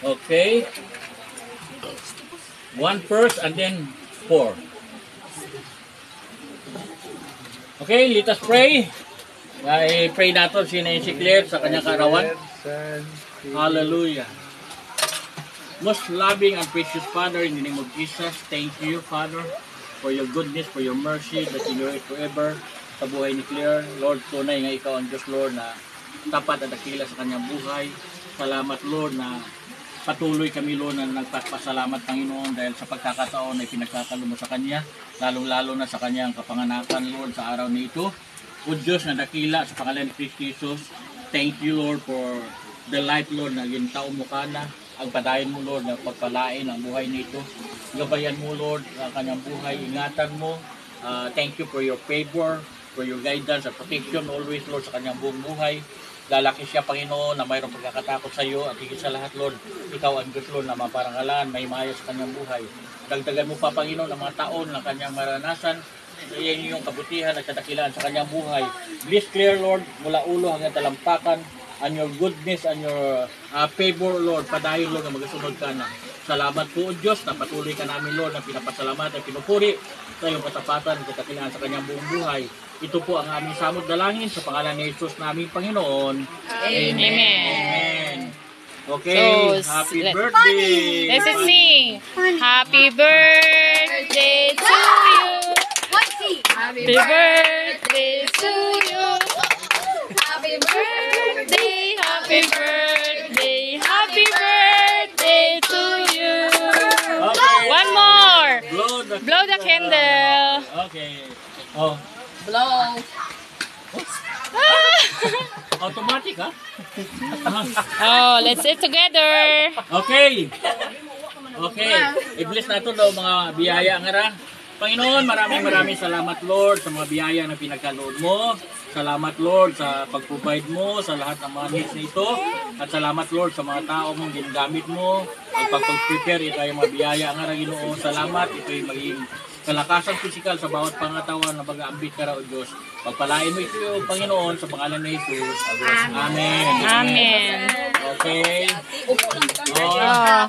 Okay. 1 first and then 4. Okay, let us pray. I-pray natin si Claire sa kanyang kaarawan. Hallelujah. Most loving and precious Father, in the name of Jesus, thank you, Father, for your goodness, for your mercy, that you know it forever sa buhay ni Claire. Lord, tunay nga ikaw ang Diyos, Lord, na tapat at dakila sa kanyang buhay. Salamat, Lord, na patuloy kami, Lord, na nagpapasalamat, Panginoon, dahil sa pagkakataon na pinagkakalo mo sa Kanya, lalong-lalo na sa Kanyang kapanganakan, Lord, sa araw nito. O Diyos na dakila, sa pangalan ni Kristo Jesus, thank you, Lord, for the life, Lord, na gintaon mo ka na. Ang padayon mo, Lord, na pagpalain ang buhay nito. Gabayan mo, Lord, ang kanyang buhay. Ingatan mo. Thank you for your favor, for your guidance and protection always, Lord, sa kanyang buong buhay. Lalaki siya, Panginoon, na mayroong pagkakatakot sa iyo at higit sa lahat, Lord, ikaw ang Diyos, Lord, na maparangalan, may maya sa kanyang buhay. Dagdagan mo pa, Panginoon, ang mga taon na kanyang maranasan, iyan yung kabutihan at kadakilaan sa kanyang buhay. Bless Claire, Lord, mula ulo hanggang talampakan, and your goodness and your favor, Lord, padayon, Lord, na magasunod ka na. Salamat po, Diyos, na patuloy ka namin, Lord, na pinapasalamat at pinupuri sa iyong katapatan at kadakilaan sa kanyang buong buhay. Ito po ang aming samot dalangin sa pangalan ni Jesus naming Panginoon. Amen. Amen. Okay, So, happy birthday! Let's sing. Happy birthday to you. Happy birthday to you. Happy birthday, happy birthday, happy birthday to you. Okay. One more. Blow the candle. Okay. Oh. Blow. Automatic, ha? Oh, let's eat together. Okay. Okay. I-bless na ito daw mga biyaya nga ra. Panginoon, maraming salamat, Lord, sa mga biyaya na pinagkalood mo. Salamat, Lord, sa pag-provide mo sa lahat ng mga needs nito. At salamat, Lord, sa mga tao mong ginagamit mo. At pag-prepare ito ay mga biyaya nga ra, Ginoo. Salamat, ito ay maging kalakasan physical sa bawat pangatawan na mag-aambit ka ra, O Diyos. Pagpalain mo ito, Panginoon, sa pangalan ni Jesus. Amen. Amen. Okay. Oh.